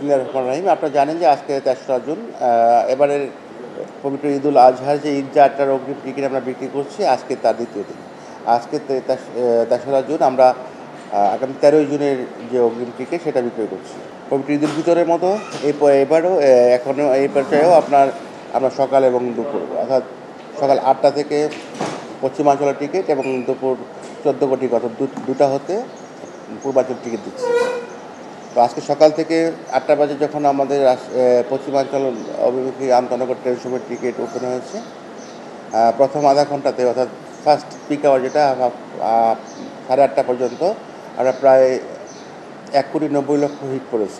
বিসমিল্লাহির রহমানির রহিম। আপনারা জানেন যে আজকে ৩রা জুন। এবারের পবিত্র ঈদুল আজহার যে ঈদগাহটার অগ্রিম টিকিট আমরা বিক্রি করছি, আজকে তার দ্বিতীয় দিন। আজকে ৩রা জুন আমরা আগামী ১৩ই জুনের যে অগ্রিম টিকিট সেটা বিক্রয় করছি। পবিত্র ঈদুল ফিতরের মতো এবারও এখনও এই পর্যায়েও আমরা সকাল এবং দুপুর অর্থাৎ সকাল ৮টা থেকে পশ্চিমাঞ্চলের টিকিট এবং দুপুর ১৪ কোটি অর্থাৎ দুটা হতে পূর্বাঞ্চল টিকিট দিচ্ছি। তো আজকে সকাল থেকে ৮টা বাজে যখন আমাদের পশ্চিমাঞ্চল অভিমুখী আন্তনগর ট্রেন সময়ের টিকিট ওপেন হয়েছে, প্রথম আধা ঘন্টাতে অর্থাৎ ফার্স্ট পিক আওয়ার যেটা 8:30 পর্যন্ত আমরা প্রায় ১,৯০,০০,০০০ হিট করেছে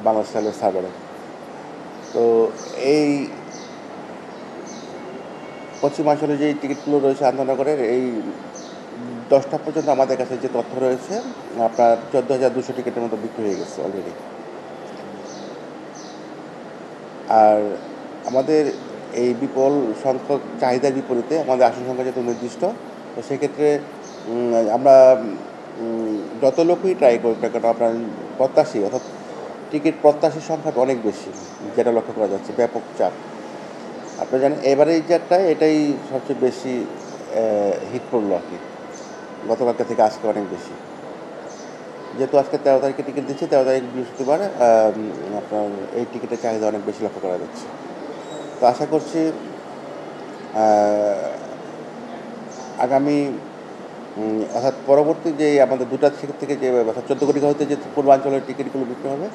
বাংলাদেশ রেলের সার্ভারে। তো এই পশ্চিমাঞ্চলে যে টিকিটগুলো রয়েছে আন্তনগরের, এই 10টা পর্যন্ত আমাদের কাছে যে তথ্য রয়েছে, আপনার ১৪,২০০ টিকিটের মতো বিক্রি হয়ে গেছে অলরেডি। আর আমাদের এই বিপুল সংখ্যক চাহিদার বিপরীতে আমাদের আসন সংখ্যা যেহেতু নির্দিষ্ট, তো সেক্ষেত্রে আমরা যত লোকই ট্রাই করি না কেন, আপনার প্রত্যাশী অর্থাৎ টিকিট প্রত্যাশীর সংখ্যাটা অনেক বেশি, যেটা লক্ষ্য করা যাচ্ছে, ব্যাপক চাপ। আপনারা জানেন এবারে এই জাতটায় এটাই সবচেয়ে বেশি হিট পড়লো আর কি, গতকালকে থেকে আজকে অনেক বেশি। যেহেতু আজকে ১৩ তারিখে টিকিট দিচ্ছি, ১৩ তারিখ বৃহস্পতিবার, আপনার এই টিকিটের চাহিদা অনেক বেশি লক্ষ্য করা যাচ্ছে। তো আশা করছি আগামী অর্থাৎ পরবর্তী যে আমাদের দুটা থেকে যে অর্থাৎ ১৪ কোটি হতে যে পূর্বাঞ্চলের টিকিটগুলো বিক্রি হবে,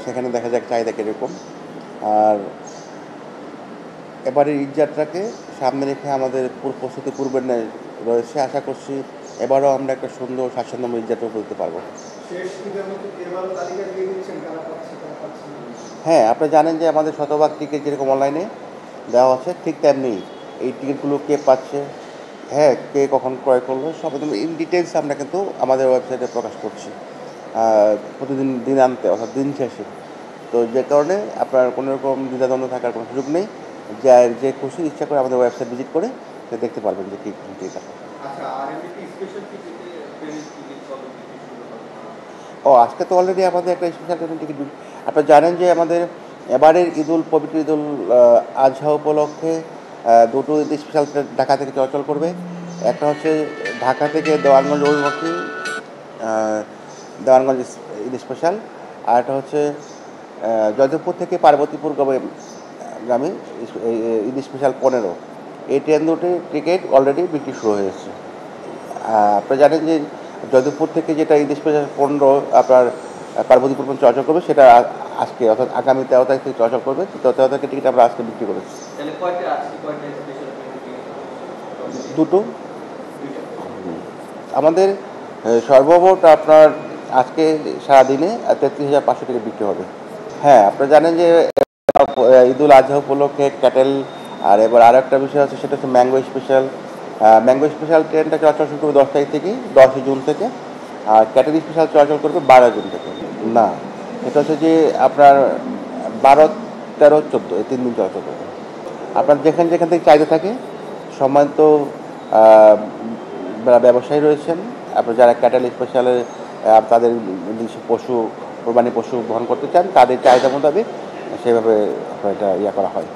সেখানে দেখা যাক চাহিদা কীরকম। আর এবারের ঈদযাত্রাকে সামনে রেখে আমাদের প্রস্তুতি পূর্বের ন্যায় রয়েছে। আশা করছি এবারও আমরা একটা সুন্দর স্বাচ্ছন্দ্যময় ঈদযাত্রা করতে পারবো। হ্যাঁ, আপনারা জানেন যে আমাদের শতভাগ টিকিট যেরকম অনলাইনে দেওয়া আছে, ঠিক তেমনি এই টিকিটগুলো কে পাচ্ছে, হ্যাঁ, কে কখন ক্রয় করলো, সব একদম ইন ডিটেলস আমরা কিন্তু আমাদের ওয়েবসাইটে প্রকাশ করছি প্রতিদিন দিনান্তে অর্থাৎ দিন শেষে। তো যে কারণে আপনার কোনো রকম দ্বিধাদ্বন্দ্ব থাকার কোনো সুযোগ নেই। যে খুশি ইচ্ছা করে আমাদের ওয়েবসাইট ভিজিট করে সে দেখতে পারবেন যে কী টিকিট আছে। আজকে তো অলরেডি আমাদের একটা স্পেশাল ট্রেনের টিকিট। আপনারা জানেন যে আমাদের এবারের পবিত্র ঈদুল আজহা উপলক্ষে দুটো স্পেশাল ট্রেন ঢাকা থেকে চলাচল করবে। একটা হচ্ছে ঢাকা থেকে দেওয়ানগঞ্জ অভিমুখী দেওয়ানগঞ্জ ঈদ স্পেশাল, আর একটা হচ্ছে জয়দেবপুর থেকে পার্বতীপুর গামী ঈদ স্পেশাল 15। এই ট্রেন দুটির টিকিট অলরেডি বিক্রি শুরু হয়েছে। আপনারা জানেন যে জয়দেবপুর থেকে যেটা ঈদ স্পেশাল 15 আপনার পার্বতীপুর পর্যন্ত চলাচল করবে, সেটা আজকে অর্থাৎ আগামী 13 তারিখ থেকে চলাচল করবে। 13 তারিখের টিকিট আমরা আজকে বিক্রি করেছি। দুটো আমাদের সর্বমোট আপনার আজকে সারাদিনে 33,500 টিকিট বিক্রি হবে। হ্যাঁ, আপনারা জানেন যে ঈদুল আজহা উপলক্ষে ক্যাটেল, আর এবার আরও একটা বিষয় আছে, সেটা হচ্ছে ম্যাঙ্গো স্পেশাল। ম্যাঙ্গো স্পেশাল ট্রেনটা চলাচল শুরু করবে 10 তারিখ থেকে 10ই জুন থেকে, আর ক্যাটেল স্পেশাল চলাচল করবে 12 জুন থেকে। না, এটা হচ্ছে যে আপনার 12, 13, 14 এই 3 দিন চলাচল করবে। আপনার যেখান থেকে চাহিদা থাকে, সম্মানিত ব্যবসায়ী রয়েছেন, আপনার যারা ক্যাটেল স্পেশালে তাদের কোরবানি পশু বহন করতে চান, তাদের চাহিদা মোতাবেক সেভাবে এটা করা হয়।